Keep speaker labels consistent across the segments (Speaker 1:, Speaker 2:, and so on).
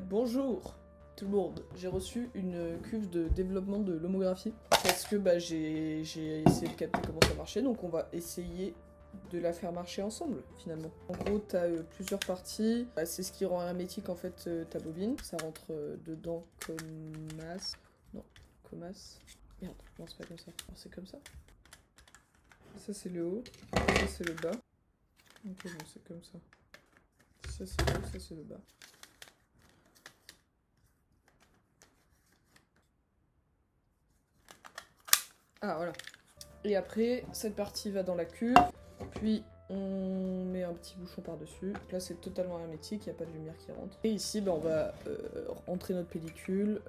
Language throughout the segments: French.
Speaker 1: Bonjour tout le monde, j'ai reçu une cuve de développement de l'homographie parce que j'ai essayé de capter comment ça marchait, donc on va essayer de la faire marcher ensemble finalement. En gros t'as plusieurs parties, c'est ce qui rend hermétique en fait ta bobine, ça rentre dedans comme as. Non, comme as. Merde, non c'est pas comme ça, alors c'est comme ça. Ça c'est le haut, ça c'est le bas. Ok bon c'est comme ça. Ça c'est le haut, ça c'est le bas. Ah voilà. Et après, cette partie va dans la cuve, puis on met un petit bouchon par-dessus. Là c'est totalement hermétique, il n'y a pas de lumière qui rentre. Et ici on va rentrer notre pellicule,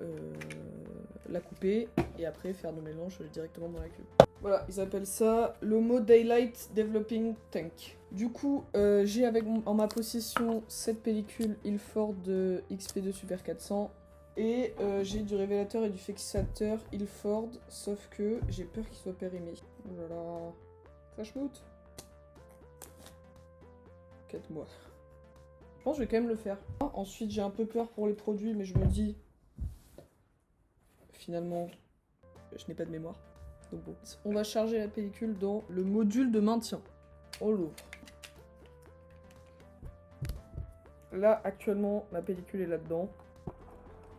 Speaker 1: la couper, et après faire nos mélanges directement dans la cuve. Voilà, ils appellent ça l'Homo Daylight Developing Tank. Du coup, j'ai en ma possession cette pellicule Ilford XP2 Super 400. Et j'ai du révélateur et du fixateur Ilford, sauf que j'ai peur qu'il soit périmé. Oh là là, ça schmoute. 4 mois. Je pense que je vais quand même le faire. Ensuite, j'ai un peu peur pour les produits, mais je me dis... Finalement, je n'ai pas de mémoire. Donc bon. On va charger la pellicule dans le module de maintien. On l'ouvre. Là, actuellement, ma pellicule est là-dedans.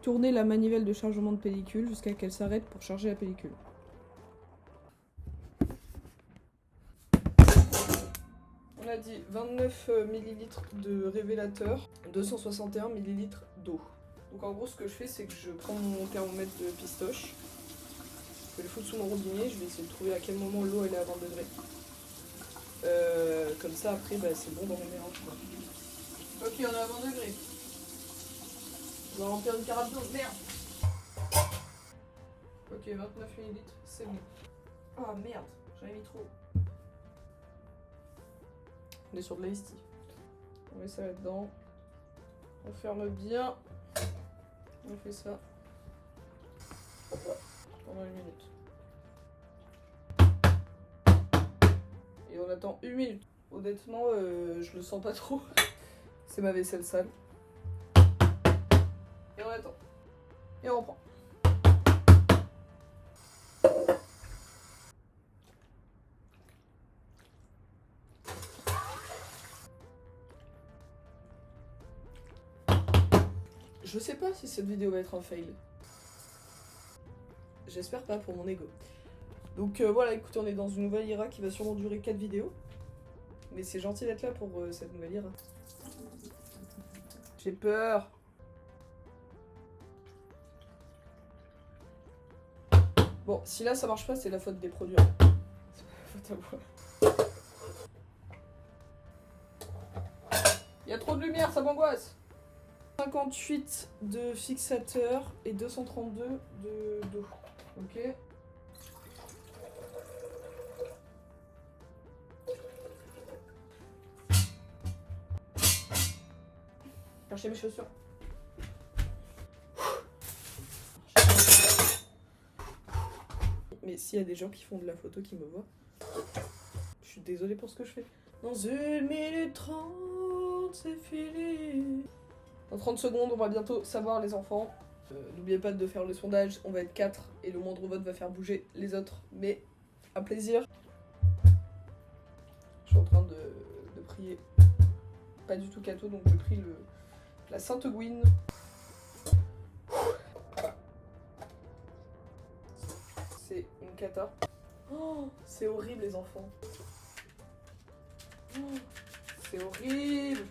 Speaker 1: Tournez la manivelle de chargement de pellicule jusqu'à qu'elle s'arrête pour charger la pellicule. On a dit 29 ml de révélateur, 261 ml d'eau. Donc en gros ce que je fais c'est que je prends mon thermomètre de pistoche, je vais le foutre sous mon robinet, je vais essayer de trouver à quel moment l'eau elle est à 20 degrés. Comme ça après c'est bon dans mon mélange quoi. Ok on est à 20 degrés. On va remplir une carafe d'eau, merde. Ok 29 ml, c'est bon. Oh merde, j'en ai mis trop. On est sur de l'ice tea. On met ça là-dedans. On ferme bien. On fait ça. Pendant 1 minute. Et on attend 1 minute. Honnêtement, je le sens pas trop. C'est ma vaisselle sale. Et on attend. Et on reprend. Je sais pas si cette vidéo va être un fail. J'espère pas pour mon ego. Donc voilà, écoutez, on est dans une nouvelle IRA qui va sûrement durer 4 vidéos. Mais c'est gentil d'être là pour cette nouvelle IRA. J'ai peur. Bon, si là ça marche pas, c'est la faute des produits. C'est pas la faute à moi. Il y a trop de lumière, ça m'angoisse. 58 de fixateur et 232 d'eau. Ok. Cherchez mes chaussures. Mais s'il y a des gens qui font de la photo qui me voient, je suis désolée pour ce que je fais. Dans 1 minute 30, c'est fini. Dans 30 secondes, on va bientôt savoir les enfants. N'oubliez pas de faire le sondage, on va être 4 et le moindre vote va faire bouger les autres. Mais un plaisir. Je suis en train de prier. Pas du tout Cato, donc je prie la Sainte Gouine. C'est une cata. Oh, c'est horrible les enfants. Oh, c'est horrible.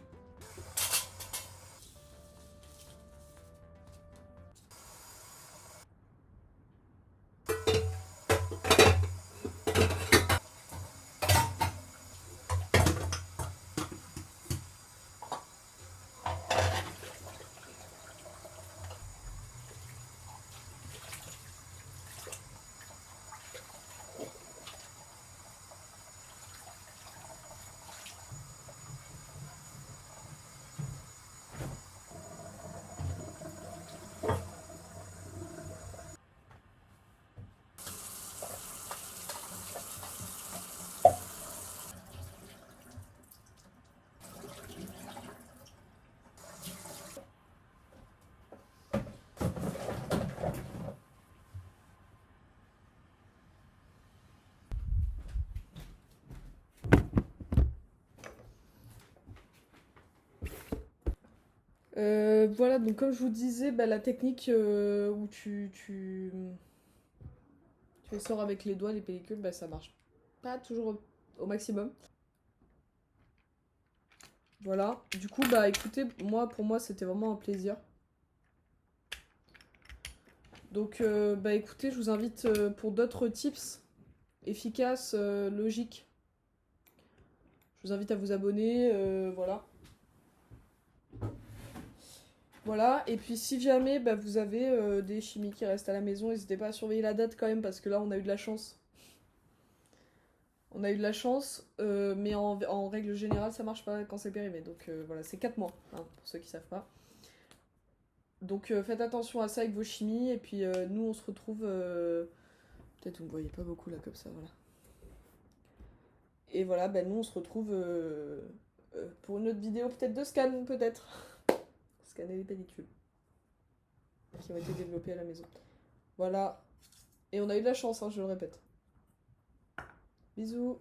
Speaker 1: Voilà, donc comme je vous disais, bah, la technique où tu les sors avec les doigts, les pellicules, bah, ça marche pas toujours au maximum. Voilà, du coup, bah écoutez, pour moi, c'était vraiment un plaisir. Donc, bah écoutez, je vous invite pour d'autres tips efficaces, logiques. Je vous invite à vous abonner, voilà. Voilà, et puis si jamais bah, vous avez des chimies qui restent à la maison, n'hésitez pas à surveiller la date quand même, parce que là, on a eu de la chance. On a eu de la chance, mais en règle générale, ça marche pas quand c'est périmé. Donc voilà, c'est 4 mois, hein, pour ceux qui savent pas. Donc faites attention à ça avec vos chimies, et puis nous, on se retrouve... Peut-être vous me voyez pas beaucoup là, comme ça, voilà. Et voilà, bah, nous, on se retrouve pour une autre vidéo, peut-être de scan, peut-être. Scanner les pellicules qui ont été développées à la maison. Voilà. Et on a eu de la chance, hein, je le répète. Bisous.